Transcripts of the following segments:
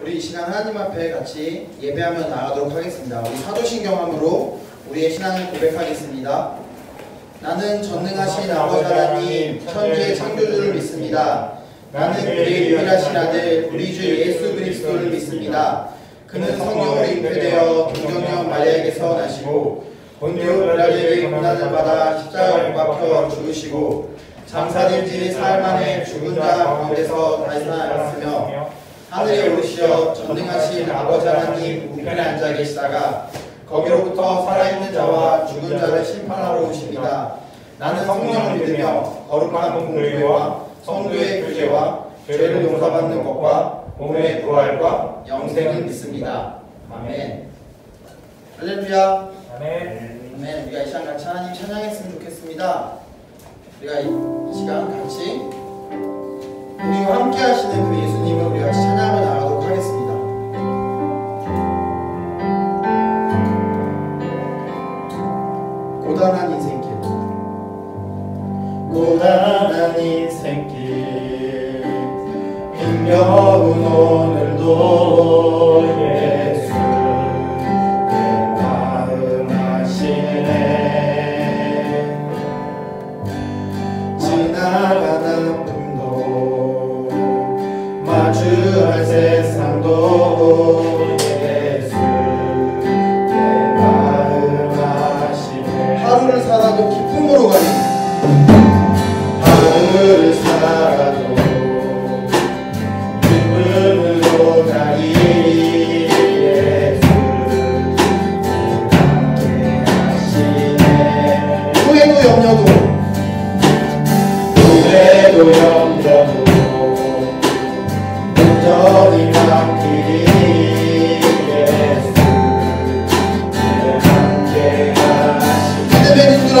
우리 이 시간 하나님 앞에 같이 예배하며 나아가도록 하겠습니다. 우리 사도신경함으로 우리의 신앙을 고백하겠습니다. 나는 전능하신 아버지 하나님 천지의 창조주를 믿습니다. 나는 그의 유일하신 아들 우리 주 예수 그리스도를 믿습니다. 그는 성령으로 잉태되어 동정녀 마리아에게서 나시고 본디오 빌라도에게 고난을 받아 십자가에 못 박혀 죽으시고 장사된 지 사흘 만에 죽은 자 가운데서 다시 살아났으며 하늘에 오르시어 전능하신 아버지 하나님 우편에 앉아 계시다가 거기로부터 살아있는 자와 죽은 자를 심판하러 오십니다. 나는 성령을 믿으며 거룩한 공교회와 성도의 교제와 죄를 용서받는 것과 몸의 부활과 영생을 믿습니다. 아멘. 할렐루야. 아멘. 아멘. 우리가 이 시간 같이 하나님 찬양했으면 좋겠습니다. 우리가 이 시간 같이 우리와 함께 하시는 그 예수님을 우리 같이 찬양하며 나가도록 하겠습니다. 고단한 인생길, 고단한 인생길, 힘겨운 오늘도 예수 내 마음 아시네. 지나가는 아픔도 마주할 세상도 예수 내 마음 아시네. 하루를 살아도 기쁨으로 가는 하루를 살아도 기쁨으로 가리 예수 함께 하시네. 후회도 염려도 후회도 염려도 온전히 맡기리 예수 함께 하시네. 믿음에 눈들어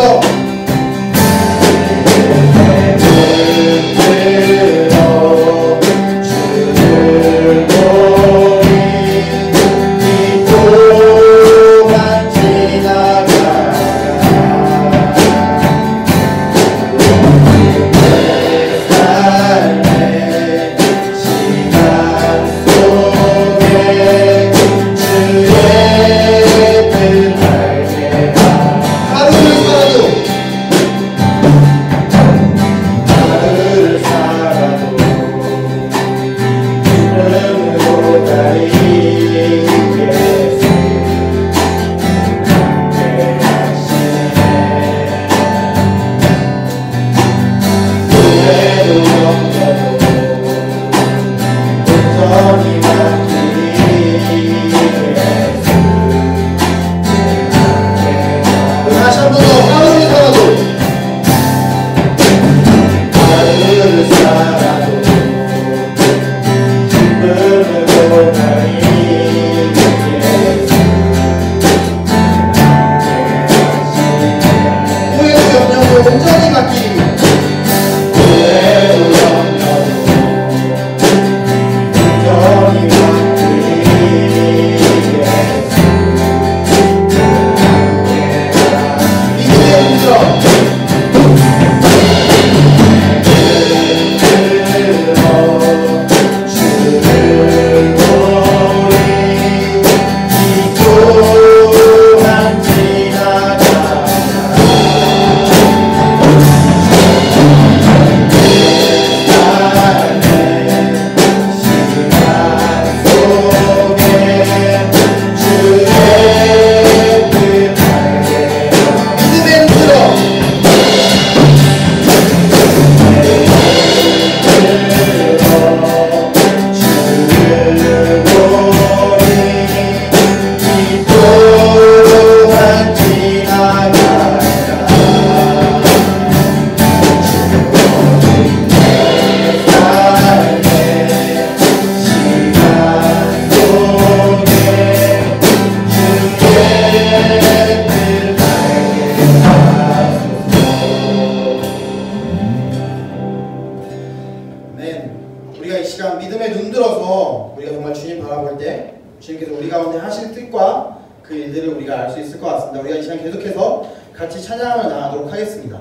주님께서 우리 가운데 하실 뜻과 그 일들을 우리가 알 수 있을 것 같습니다. 우리가 이 시간 계속해서 같이 찬양을 나가도록 하겠습니다.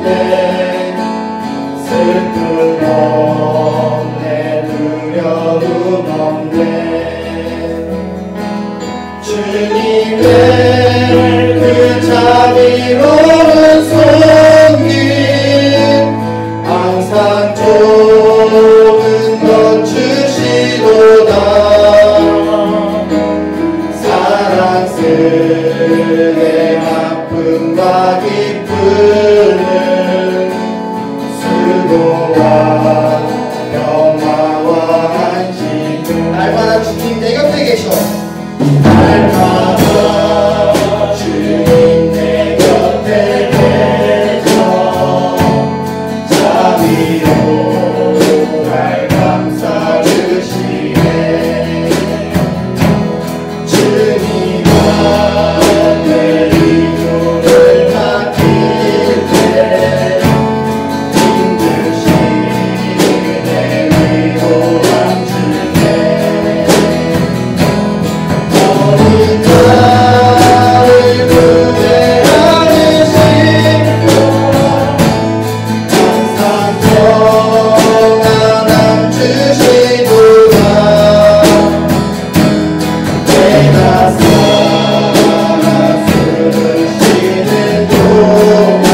때 슬픔 없네 두려움 없네 주님의 그 자비로운 손길 항상 좋은 것 주시도다 사랑스레 아픔과 기쁨을 수고와 영화와 안식을 날마다 주님 내 곁에 계셔 날마다 주님 내 곁에 계셔 자비로 날 감싸 주시네 주님과 내 기도를 맡길 때 힘드신 내 위로한 주네 어린 나를 구원하는 신과 항상 평안함 주시도다 내가 살아 숨쉬는 동안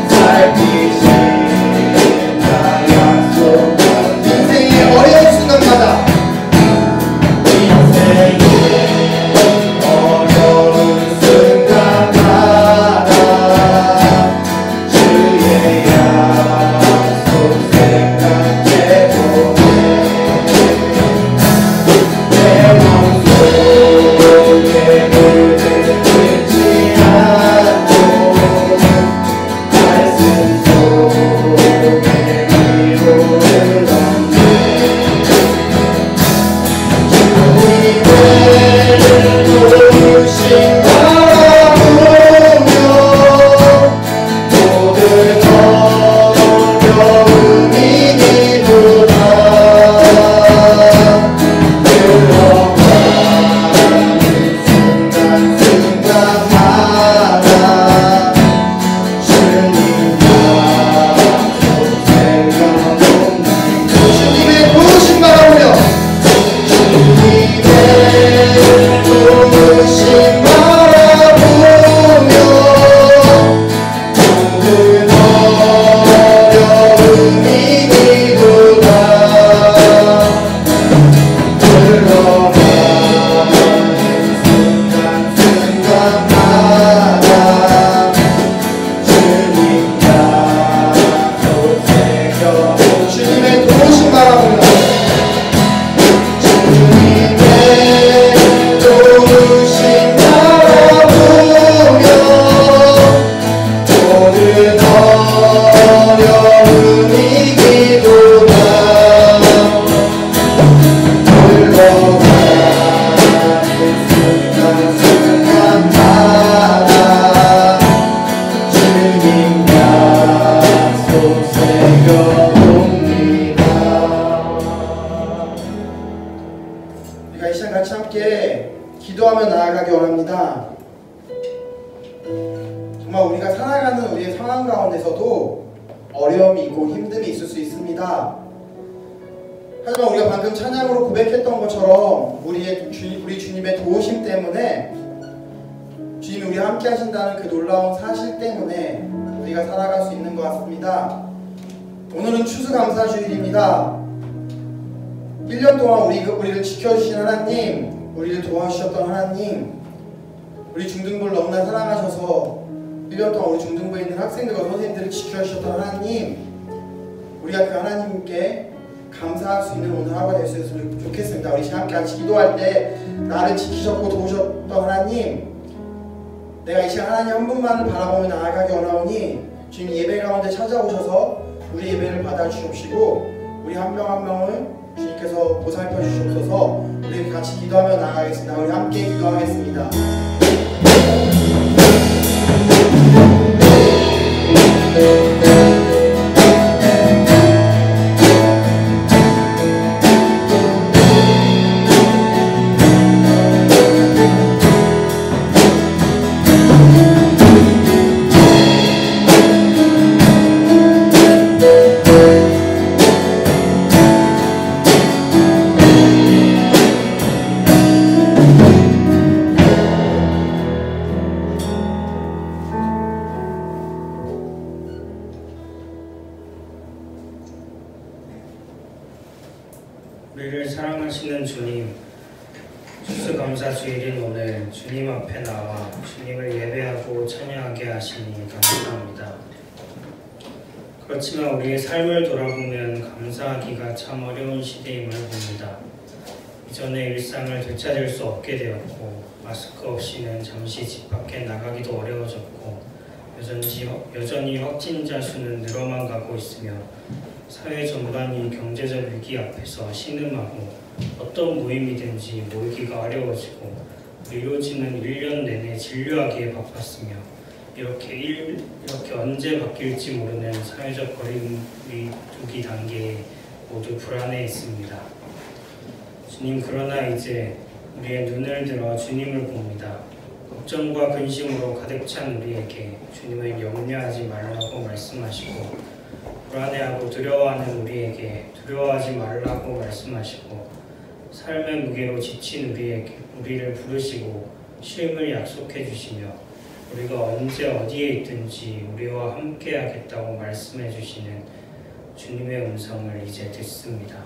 살피신다 약속한 인생의 어려운 순간마다 인생의 어려운 순간마다 주의 약속 생각해보네 내 맘속에 물들 끊지 않고 말씀 속에 위로를 얻네 주님의 도우심 바라보며 모든 어려움이 기도다 흘러가는 순간순간마다 주님 약속 생각없는 주님의 도우심 바라보며 주님의 도우심 바라보며 모든 어려움이 기도다 흘러가는 순간순간마다 주님 약속 새겨 주님의 도우심 바라보며 주님의 도우심 바라보며 모든 어려움이 기도다 흘러가는 순간순간마다 주님 약속 새겨봅니다 우리가 이 시간 같이 함께 기도하며 나아가기 원합니다. 정말 우리가 살아가는 우리의 상황 가운데서도 어려움이 있고 힘듦이 있을 수 있습니다. 하지만 우리가 방금 찬양으로 고백했던 것처럼 우리 주님의 도우심 때문에 주님이 우리와 함께 하신다는 그 놀라운 사실 때문에 우리가 살아갈 수 있는 것 같습니다. 오늘은 추수감사주일입니다. 1년 동안 우리를 지켜주신 하나님, 우리를 도와주셨던 하나님, 우리 중등부를 너무나 사랑하셔서 1년 동안 우리 중등부에 있는 학생들과 선생님들을 지켜주셨던 하나님, 우리가 그 하나님께 감사할 수 있는 오늘 하루가 될 수 있으면 좋겠습니다. 우리 함께 같이 기도할 때 나를 지키셨고 도우셨던 하나님, 내가 이 시간 하나님 한 분만을 바라보며 나아가기 원하오니 주님 예배 가운데 찾아오셔서 우리 예배를 받아주시옵시고 우리 한 명 한 명을 주님께서 보살펴 주시옵소서. 우리 같이 기도하며 나아가겠습니다. 우리 함께 기도하겠습니다. 우리를 사랑하시는 주님, 추수감사주일인 오늘 주님 앞에 나와 주님을 예배하고 찬양하게 하시니 감사합니다. 그렇지만 우리의 삶을 돌아보면 감사하기가 참 어려운 시대임을 봅니다. 이전의 일상을 되찾을 수 없게 되었고, 마스크 없이는 잠시 집 밖에 나가기도 어려워졌고, 여전히 확진자 수는 늘어만 가고 있으며 사회 전반이 경제적 위기 앞에서 신음하고 어떤 모임이든지 모이기가 어려워지고, 의료진은 1년 내내 진료하기에 바빴으며 이렇게 언제 바뀔지 모르는 사회적 거리두기 단계에 모두 불안해 있습니다. 주님, 그러나 이제 우리의 눈을 들어 주님을 봅니다. 걱정과 근심으로 가득 찬 우리에게 주님은 염려하지 말라고 말씀하시고, 불안해하고 두려워하는 우리에게 두려워하지 말라고 말씀하시고, 삶의 무게로 지친 우리를 부르시고 쉼을 약속해 주시며, 우리가 언제 어디에 있든지 우리와 함께 하겠다고 말씀해 주시는 주님의 음성을 이제 듣습니다.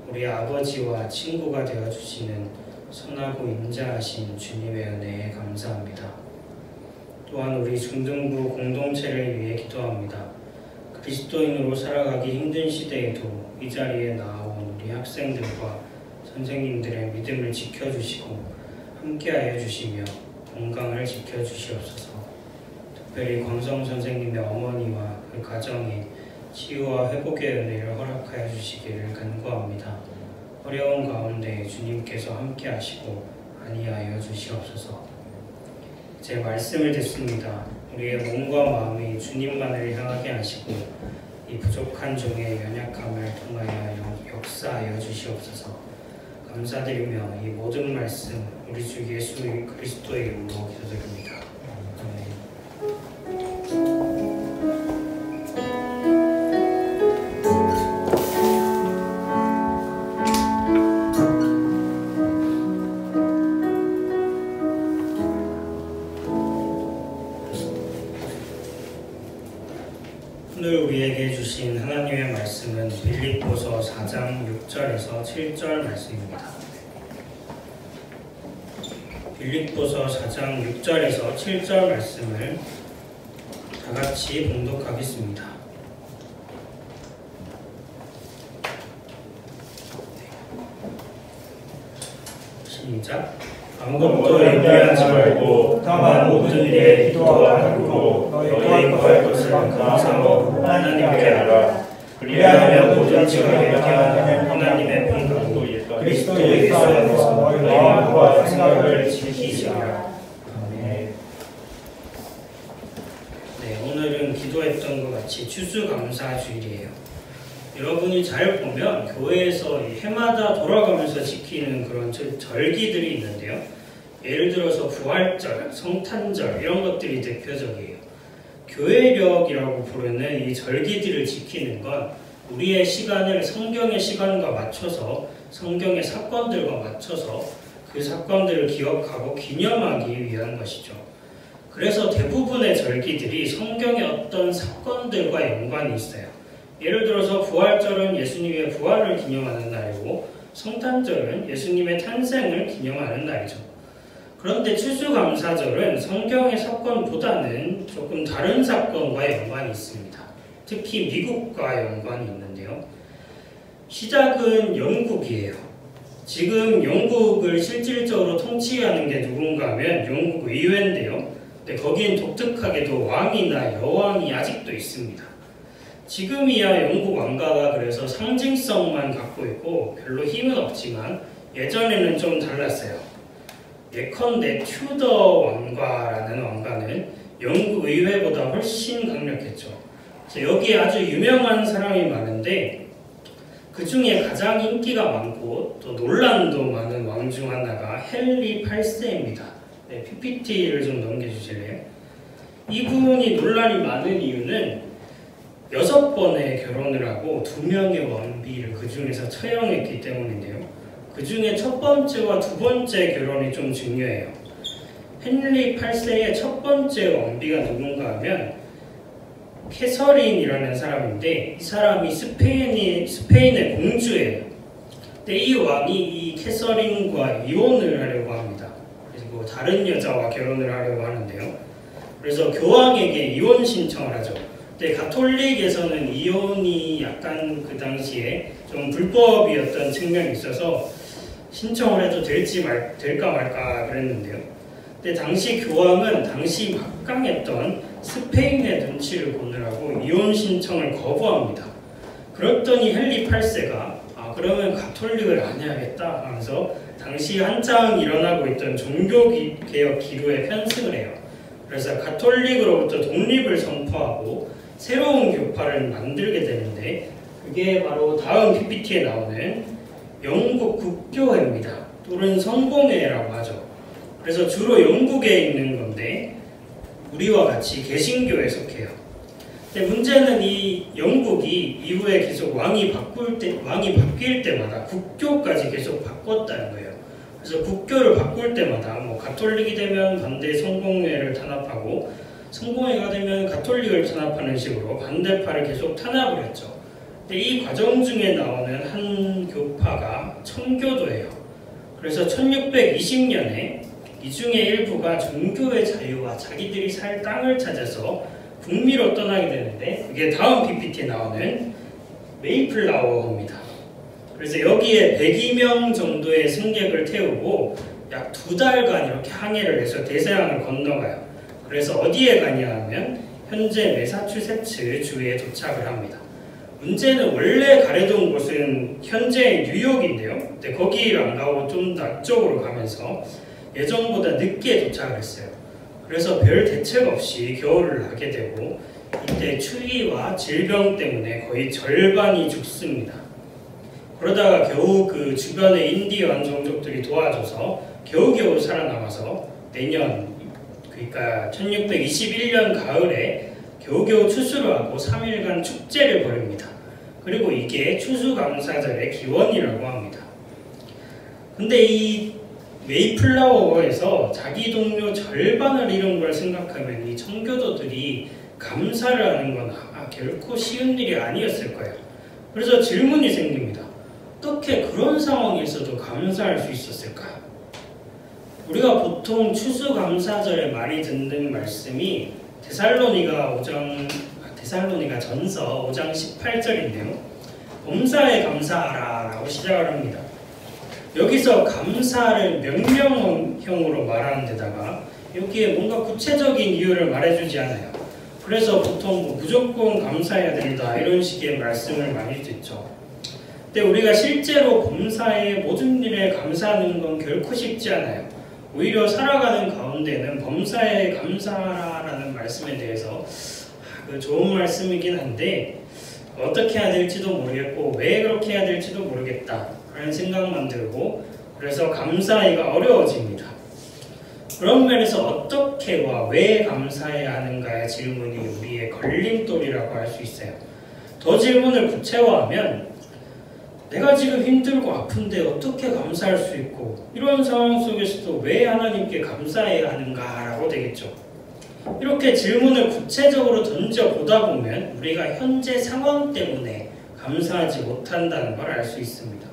우리 아버지와 친구가 되어주시는 선하고 인자하신 주님의 은혜에 감사합니다. 또한 우리 중등부 공동체를 위해 기도합니다. 그리스도인으로 살아가기 힘든 시대에도 이 자리에 나온 우리 학생들과 선생님들의 믿음을 지켜주시고 함께하여 주시며 건강을 지켜주시옵소서. 특별히 광성 선생님의 어머니와 그 가정에 치유와 회복의 은혜를 허락하여 주시기를 간구합니다. 어려운 가운데 주님께서 함께 하시고 안위하여 주시옵소서. 제 말씀을 듣습니다. 우리의 몸과 마음이 주님만을 향하게 하시고 이 부족한 종의 연약함을 통하여 역사하여 주시옵소서. 감사드리며 이 모든 말씀 우리 주 예수 그리스도의 이름으로 기도드립니다. 오늘 우리에게 주신 하나님의 말씀은 빌립보서 4장 6절에서 7절 말씀입니다. 빌립보서 4장 6절에서 7절 말씀을 다같이 봉독하겠습니다. 시작. 아무것도 염려하지 말고 다만 모든 일에 기도와 간구로 너희의 구할 것을 감사하고 하나님께 하라. 그리하면 모든 지각에 하는 하나님의 평강도 그리스도 예수 안에서 너희 마음과 생각을 지키시라. 아멘. 네, 오늘은 기도했던 것 같이 추수감사주일이에요. 여러분이 잘 보면 교회에서 해마다 돌아가면서 지키는 그런 절기들이 있는데요. 예를 들어서 부활절, 성탄절 이런 것들이 대표적이에요. 교회력이라고 부르는 이 절기들을 지키는 건 우리의 시간을 성경의 시간과 맞춰서 성경의 사건들과 맞춰서 그 사건들을 기억하고 기념하기 위한 것이죠. 그래서 대부분의 절기들이 성경의 어떤 사건들과 연관이 있어요. 예를 들어서 부활절은 예수님의 부활을 기념하는 날이고 성탄절은 예수님의 탄생을 기념하는 날이죠. 그런데 추수감사절은 성경의 사건보다는 조금 다른 사건과 연관이 있습니다. 특히 미국과 연관이 있는데요. 시작은 영국이에요. 지금 영국을 실질적으로 통치하는 게 누군가 하면 영국 의회인데요. 근데 거기엔 독특하게도 왕이나 여왕이 아직도 있습니다. 지금이야 영국 왕가가 그래서 상징성만 갖고 있고 별로 힘은 없지만 예전에는 좀 달랐어요. 예컨대 튜더 왕가라는 왕가는 영국 의회보다 훨씬 강력했죠. 여기에 아주 유명한 사람이 많은데 그 중에 가장 인기가 많고 또 논란도 많은 왕 중 하나가 헨리 8세입니다. 네, PPT를 좀 넘겨주실래요? 이분이 논란이 많은 이유는 6번의 결혼을 하고 2명의 왕비를 그 중에서 처형했기 때문인데요. 그 중에 첫 번째와 두 번째 결혼이 좀 중요해요. 헨리 8세의 첫 번째 왕비가 누군가 하면 캐서린이라는 사람인데 이 사람이 스페인의 공주예요. 근데 이 왕이 이 캐서린과 이혼을 하려고 합니다. 그리고 다른 여자와 결혼을 하려고 하는데요. 그래서 교황에게 이혼 신청을 하죠. 근데 가톨릭에서는 이혼이 약간 그 당시에 좀 불법이었던 측면이 있어서 신청을 해도 될까 말까 그랬는데요. 근데 당시 교황은 당시 막강했던 스페인의 눈치를 보느라고 이혼 신청을 거부합니다. 그랬더니 헨리 8세가 그러면 가톨릭을 안 해야겠다 하면서 당시 한창 일어나고 있던 종교개혁 기류에 편승을 해요. 그래서 가톨릭으로부터 독립을 선포하고 새로운 교파를 만들게 되는데 그게 바로 다음 PPT에 나오는 영국 국교회입니다. 또는 성공회라고 하죠. 그래서 주로 영국에 있는 건데 우리와 같이 개신교에 속해요. 근데 문제는 이 영국이 이후에 계속 왕이 바뀔 때마다 국교까지 계속 바꿨다는 거예요. 그래서 국교를 바꿀 때마다 뭐 가톨릭이 되면 반대 성공회를 탄압하고 성공회가 되면 가톨릭을 탄압하는 식으로 반대파를 계속 탄압을 했죠. 근데 이 과정 중에 나오는 한 교파가 청교도예요. 그래서 1620년에 이 중에 일부가 종교의 자유와 자기들이 살 땅을 찾아서 북미로 떠나게 되는데 그게 다음 PPT에 나오는 메이플라워입니다. 그래서 여기에 102명 정도의 승객을 태우고 약 2달간 이렇게 항해를 해서 대서양을 건너가요. 그래서 어디에 가냐 하면 현재 매사추세츠 주에 도착을 합니다. 문제는 원래 가려던 곳은 현재 뉴욕인데요. 근데 거기를 안 가고 좀 남쪽으로 가면서 예정보다 늦게 도착을 했어요. 그래서 별 대책 없이 겨울을 나게 되고 이때 추위와 질병 때문에 거의 절반이 죽습니다. 그러다가 겨우 그 주변의 인디언 종족들이 도와줘서 겨우겨우 살아남아서 내년 그러니까 1621년 가을에 겨우겨우 추수를 하고 3일간 축제를 벌입니다. 그리고 이게 추수감사절의 기원이라고 합니다. 근데 이 메이플라워에서 자기 동료 절반을 잃은 걸 생각하면 이 청교도들이 감사를 하는 건 결코 쉬운 일이 아니었을 거예요. 그래서 질문이 생깁니다. 어떻게 그런 상황에서도 감사할 수 있었을까? 우리가 보통 추수감사절에 많이 듣는 말씀이 데살로니가 전서 5장 18절인데요. 범사에 감사하라 라고 시작을 합니다. 여기서 감사를 명령형으로 말하는 데다가 여기에 뭔가 구체적인 이유를 말해주지 않아요. 그래서 보통 뭐 무조건 감사해야 된다 이런 식의 말씀을 많이 듣죠. 근데 우리가 실제로 범사의 모든 일에 감사하는 건 결코 쉽지 않아요. 오히려 살아가는 가운데는 범사에 감사하라는 말씀에 대해서 좋은 말씀이긴 한데 어떻게 해야 될지도 모르겠고 왜 그렇게 해야 될지도 모르겠다 라는 생각만 들고 그래서 감사하기가 어려워집니다. 그런 면에서 어떻게와 왜 감사해야 하는가의 질문이 우리의 걸림돌이라고 할 수 있어요. 더 질문을 구체화하면 내가 지금 힘들고 아픈데 어떻게 감사할 수 있고 이런 상황 속에서도 왜 하나님께 감사해야 하는가 라고 되겠죠. 이렇게 질문을 구체적으로 던져보다 보면 우리가 현재 상황 때문에 감사하지 못한다는 걸 알 수 있습니다.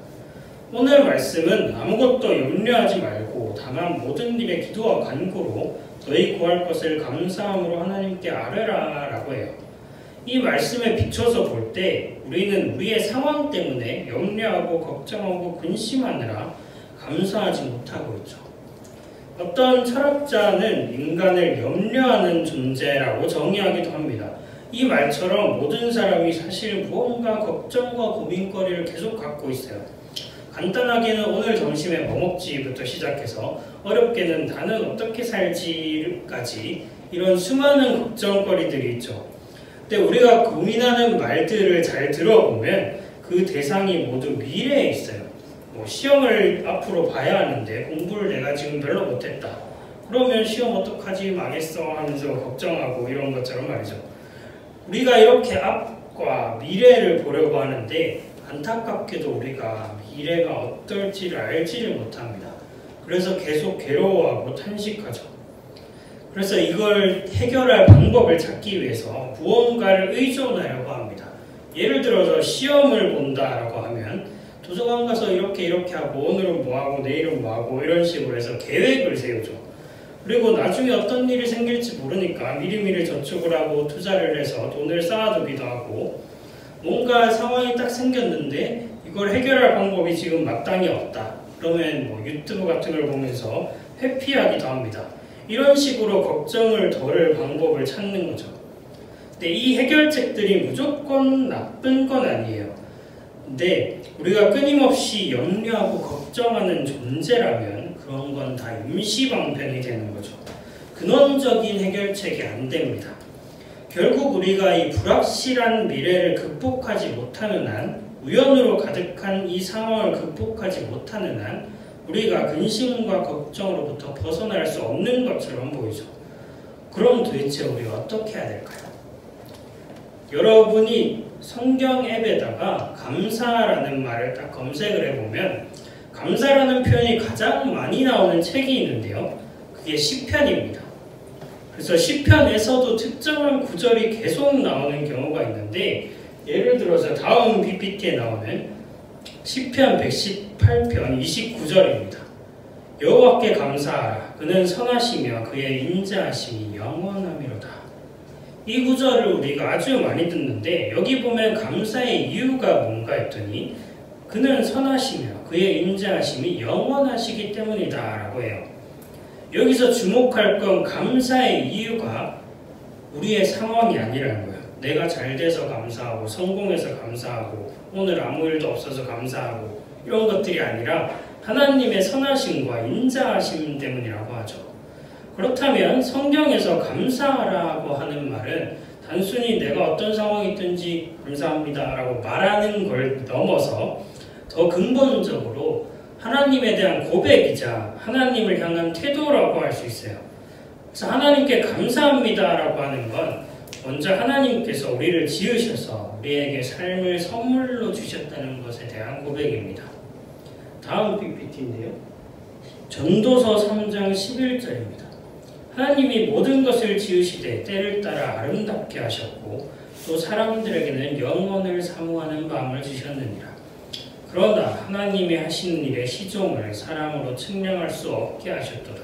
오늘 말씀은 아무것도 염려하지 말고 다만 모든 일에 기도와 간구로 너희 구할 것을 감사함으로 하나님께 아뢰라 라고 해요. 이 말씀에 비춰서 볼 때 우리는 우리의 상황 때문에 염려하고 걱정하고 근심하느라 감사하지 못하고 있죠. 어떤 철학자는 인간을 염려하는 존재라고 정의하기도 합니다. 이 말처럼 모든 사람이 사실 무언가 걱정과 고민거리를 계속 갖고 있어요. 간단하게는 오늘 점심에 뭐 먹지부터 시작해서 어렵게는 나는 어떻게 살지까지 이런 수많은 걱정거리들이 있죠. 근데 우리가 고민하는 말들을 잘 들어보면 그 대상이 모두 미래에 있어요. 뭐 시험을 앞으로 봐야 하는데 공부를 내가 지금 별로 못했다. 그러면 시험 어떡하지 망했어 하면서 걱정하고 이런 것처럼 말이죠. 우리가 이렇게 앞과 미래를 보려고 하는데 안타깝게도 우리가 미래가 어떨지를 알지를 못합니다. 그래서 계속 괴로워하고 탄식하죠. 그래서 이걸 해결할 방법을 찾기 위해서 무언가를 의존하려고 합니다. 예를 들어서 시험을 본다라고 하면 도서관 가서 이렇게 하고 오늘은 뭐하고 내일은 뭐하고 이런 식으로 해서 계획을 세우죠. 그리고 나중에 어떤 일이 생길지 모르니까 미리미리 저축을 하고 투자를 해서 돈을 쌓아두기도 하고 뭔가 상황이 딱 생겼는데 이걸 해결할 방법이 지금 마땅히 없다. 그러면 뭐 유튜브 같은 걸 보면서 회피하기도 합니다. 이런 식으로 걱정을 덜을 방법을 찾는 거죠. 근데 이 해결책들이 무조건 나쁜 건 아니에요. 근데 우리가 끊임없이 염려하고 걱정하는 존재라면 그런 건 다 임시방편이 되는 거죠. 근원적인 해결책이 안 됩니다. 결국 우리가 이 불확실한 미래를 극복하지 못하는 한, 우연으로 가득한 이 상황을 극복하지 못하는 한 우리가 근심과 걱정으로부터 벗어날 수 없는 것처럼 보이죠. 그럼 도대체 우리가 어떻게 해야 될까요? 여러분이 성경 앱에다가 감사라는 말을 딱 검색을 해보면 감사라는 표현이 가장 많이 나오는 책이 있는데요. 그게 시편입니다. 그래서 시편에서도 특정한 구절이 계속 나오는 경우가 있는데 예를 들어서 다음 PPT에 나오는 시편 118편 29절입니다. 여호와께 감사하라. 그는 선하시며 그의 인자하심이 영원하미로다. 이 구절을 우리가 아주 많이 듣는데 여기 보면 감사의 이유가 뭔가 했더니 그는 선하시며 그의 인자하심이 영원하시기 때문이다 라고 해요. 여기서 주목할 건 감사의 이유가 우리의 상황이 아니라는 거예요. 내가 잘 돼서 감사하고 성공해서 감사하고 오늘 아무 일도 없어서 감사하고 이런 것들이 아니라 하나님의 선하심과 인자하심 때문이라고 하죠. 그렇다면 성경에서 감사하라고 하는 말은 단순히 내가 어떤 상황이 있든지 감사합니다 라고 말하는 걸 넘어서 더 근본적으로 하나님에 대한 고백이자 하나님을 향한 태도라고 할 수 있어요. 그래서 하나님께 감사합니다 라고 하는 건 먼저 하나님께서 우리를 지으셔서 우리에게 삶을 선물로 주셨다는 것에 대한 고백입니다. 다음 PPT인데요. 전도서 3장 11절입니다. 하나님이 모든 것을 지으시되 때를 따라 아름답게 하셨고 또 사람들에게는 영원을 사모하는 마음을 주셨느니라. 그러나 하나님이 하시는 일의 시종을 사람으로 측량할 수 없게 하셨도다.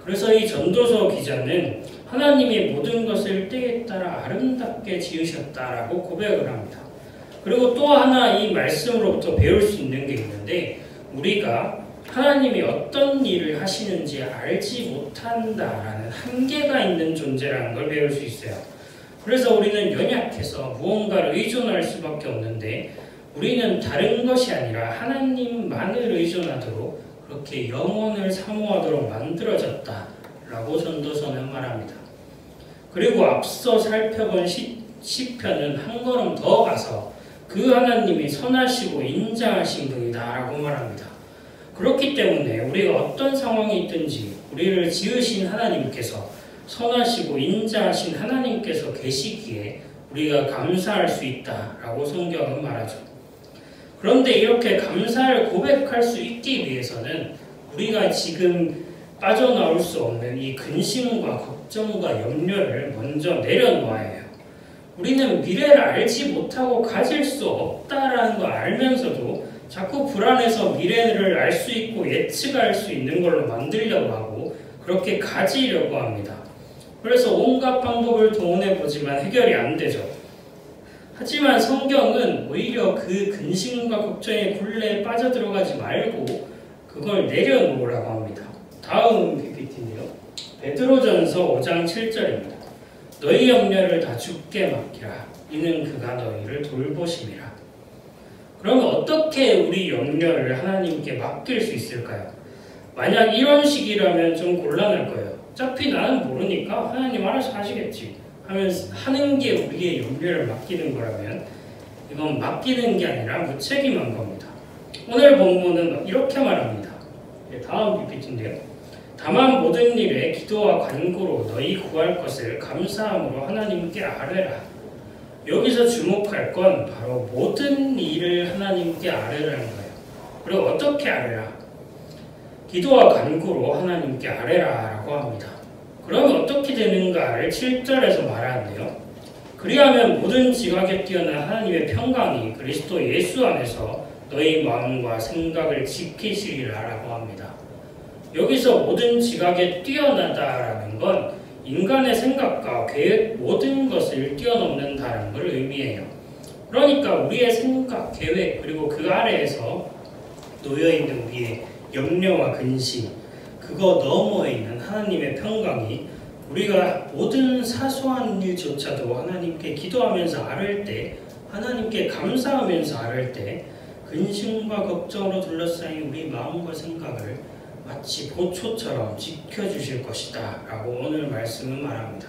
그래서 이 전도서 기자는 하나님이 모든 것을 때에 따라 아름답게 지으셨다라고 고백을 합니다. 그리고 또 하나 이 말씀으로부터 배울 수 있는 게 있는데 우리가 하나님이 어떤 일을 하시는지 알지 못한다라는 한계가 있는 존재라는 걸 배울 수 있어요. 그래서 우리는 연약해서 무언가를 의존할 수밖에 없는데 우리는 다른 것이 아니라 하나님만을 의존하도록 그렇게 영원을 사모하도록 만들어졌다라고 전도서는 말합니다. 그리고 앞서 살펴본 시편은 한 걸음 더 가서 그 하나님이 선하시고 인자하신 분이다라고 말합니다. 그렇기 때문에 우리가 어떤 상황이 있든지 우리를 지으신 하나님께서 선하시고 인자하신 하나님께서 계시기에 우리가 감사할 수 있다라고 성경은 말하죠. 그런데 이렇게 감사를 고백할 수 있기 위해서는 우리가 지금 빠져나올 수 없는 이 근심과 걱정과 염려를 먼저 내려놓아야 해요. 우리는 미래를 알지 못하고 가질 수 없다라는 걸 알면서도 자꾸 불안해서 미래를 알 수 있고 예측할 수 있는 걸로 만들려고 하고 그렇게 가지려고 합니다. 그래서 온갖 방법을 동원해보지만 해결이 안 되죠. 하지만 성경은 오히려 그 근심과 걱정의 굴레에 빠져들어가지 말고 그걸 내려놓으라고 합니다. 다음 PPT인데요. 베드로전서 5장 7절입니다. 너희 염려를 다 주께 맡기라. 이는 그가 너희를 돌보심이라. 그러면 어떻게 우리 염려를 하나님께 맡길 수 있을까요? 만약 이런 식이라면 좀 곤란할 거예요. 어차피 나는 모르니까 하나님 알아서 하시겠지 하면서 하는 게 우리의 염려를 맡기는 거라면 이건 맡기는 게 아니라 무책임한 겁니다. 오늘 본문은 이렇게 말합니다. 다음 PPT인데요. 다만 모든 일에 기도와 간구로 너희 구할 것을 감사함으로 하나님께 아뢰라. 여기서 주목할 건 바로 모든 일을 하나님께 아뢰라는 거예요. 그리고 어떻게 아뢰라? 기도와 간구로 하나님께 아뢰라라고 합니다. 그러면 어떻게 되는가를 7절에서 말하는데요. 그리하면 모든 지각에 뛰어난 하나님의 평강이 그리스도 예수 안에서 너희 마음과 생각을 지키시리라라고 합니다. 여기서 모든 지각에 뛰어나다라는 건 인간의 생각과 계획 모든 것을 뛰어넘는다는 걸 의미해요. 그러니까 우리의 생각, 계획 그리고 그 아래에서 놓여있는 우리의 염려와 근심, 그거 너머에 있는 하나님의 평강이 우리가 모든 사소한 일조차도 하나님께 기도하면서 아뢰을 때, 하나님께 감사하면서 아뢰을 때 근심과 걱정으로 둘러싸인 우리 마음과 생각을 마치 보초처럼 지켜주실 것이다 라고 오늘 말씀은 말합니다.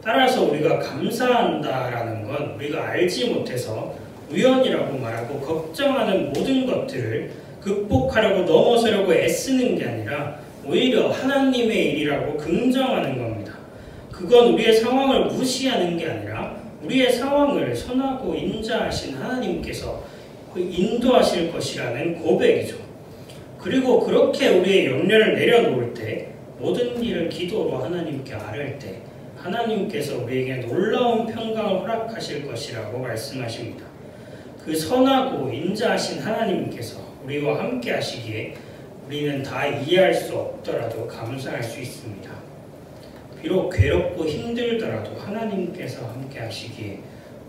따라서 우리가 감사한다라는 건 우리가 알지 못해서 우연이라고 말하고 걱정하는 모든 것들을 극복하려고 넘어서려고 애쓰는 게 아니라 오히려 하나님의 일이라고 긍정하는 겁니다. 그건 우리의 상황을 무시하는 게 아니라 우리의 상황을 선하고 인자하신 하나님께서 인도하실 것이라는 고백이죠. 그리고 그렇게 우리의 염려를 내려놓을 때, 모든 일을 기도로 하나님께 아뢰을 때 하나님께서 우리에게 놀라운 평강을 허락하실 것이라고 말씀하십니다. 그 선하고 인자하신 하나님께서 우리와 함께 하시기에 우리는 다 이해할 수 없더라도 감사할 수 있습니다. 비록 괴롭고 힘들더라도 하나님께서 함께 하시기에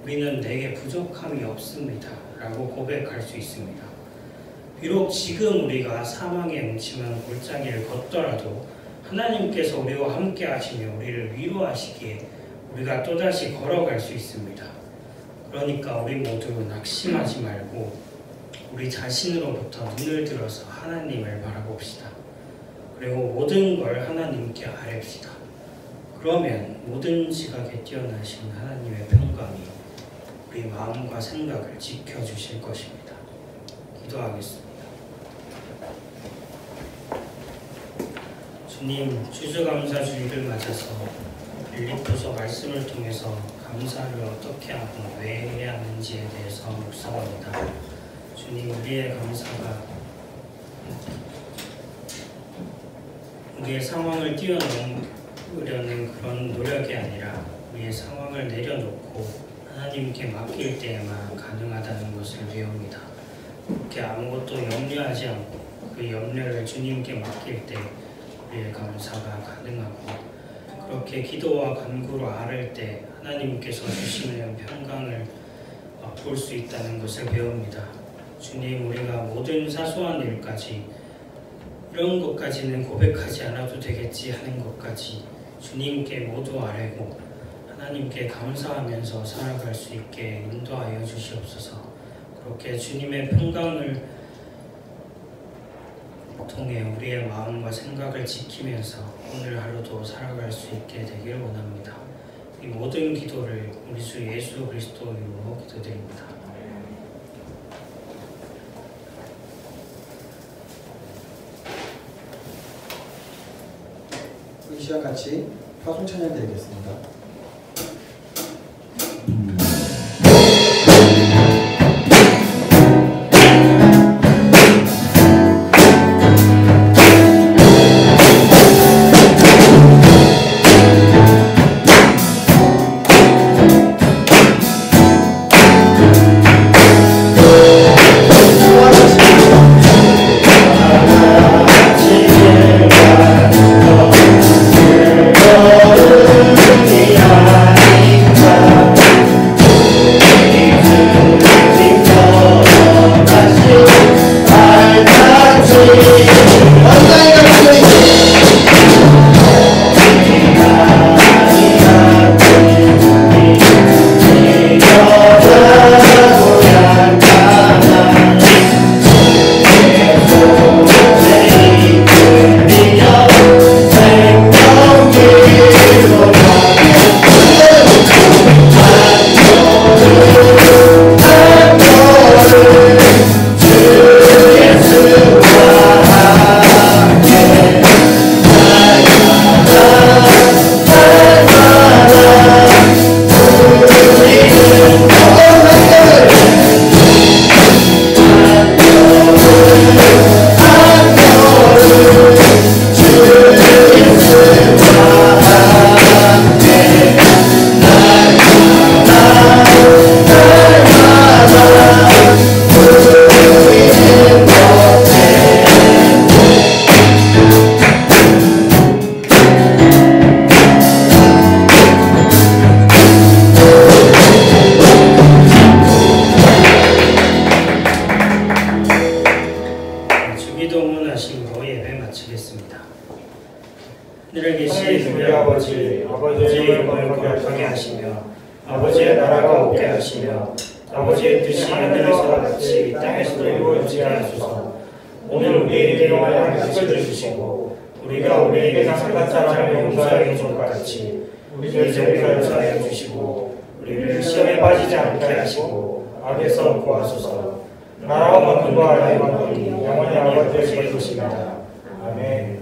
우리는 내게 부족함이 없습니다 라고 고백할 수 있습니다. 비록 지금 우리가 사망의 음침한 골짜기를 걷더라도 하나님께서 우리와 함께 하시며 우리를 위로하시기에 우리가 또다시 걸어갈 수 있습니다. 그러니까 우리 모두 낙심하지 말고 우리 자신으로부터 눈을 들어서 하나님을 바라봅시다. 그리고 모든 걸 하나님께 아뢰읍시다. 그러면 모든 지각에 뛰어나신 하나님의 평강이 우리 마음과 생각을 지켜주실 것입니다. 기도하겠습니다. 주님, 추수감사주일을 맞아서 빌립보서 말씀을 통해서 감사를 어떻게 하고 왜 해야 하는지에 대해서 묵상합니다. 주님, 우리의 감사가 우리의 상황을 뛰어넘으려는 그런 노력이 아니라 우리의 상황을 내려놓고 하나님께 맡길 때에만 가능하다는 것을 배웁니다. 그렇게 아무것도 염려하지 않고 그 염려를 주님께 맡길 때 우리의 감사가 가능하고, 그렇게 기도와 간구로 아뢰을 때 하나님께서 주시는 평강을 볼 수 있다는 것을 배웁니다. 주님, 우리가 모든 사소한 일까지 이런 것까지는 고백하지 않아도 되겠지 하는 것까지 주님께 모두 아뢰고 하나님께 감사하면서 살아갈 수 있게 인도하여 주시옵소서. 그렇게 주님의 평강을 통해 우리의 마음과 생각을 지키면서 오늘 하루도 살아갈 수 있게 되길 원합니다. 이 모든 기도를 우리 주 예수 그리스도 이름으로 기도드립니다. 이 시간 같이 파송 찬양 드리겠습니다. 주 영을 거룩하게 하시며 아버지의 나라가 오게 하시며 아버지의 뜻이 하늘에서 같이 이 땅에서도 이루어지게 하소서. 오늘 우리에게 일용할 양식을 주시고 우리가 우리에게 상한 사람을 용서하여 준 것 같이 우리를 용서하여 주시고 우리를 시험에 빠지지 않게 하시고 악에서 구하소서. 나라와 만군과 영광이 영원히 아버지의 것입니다. 아멘.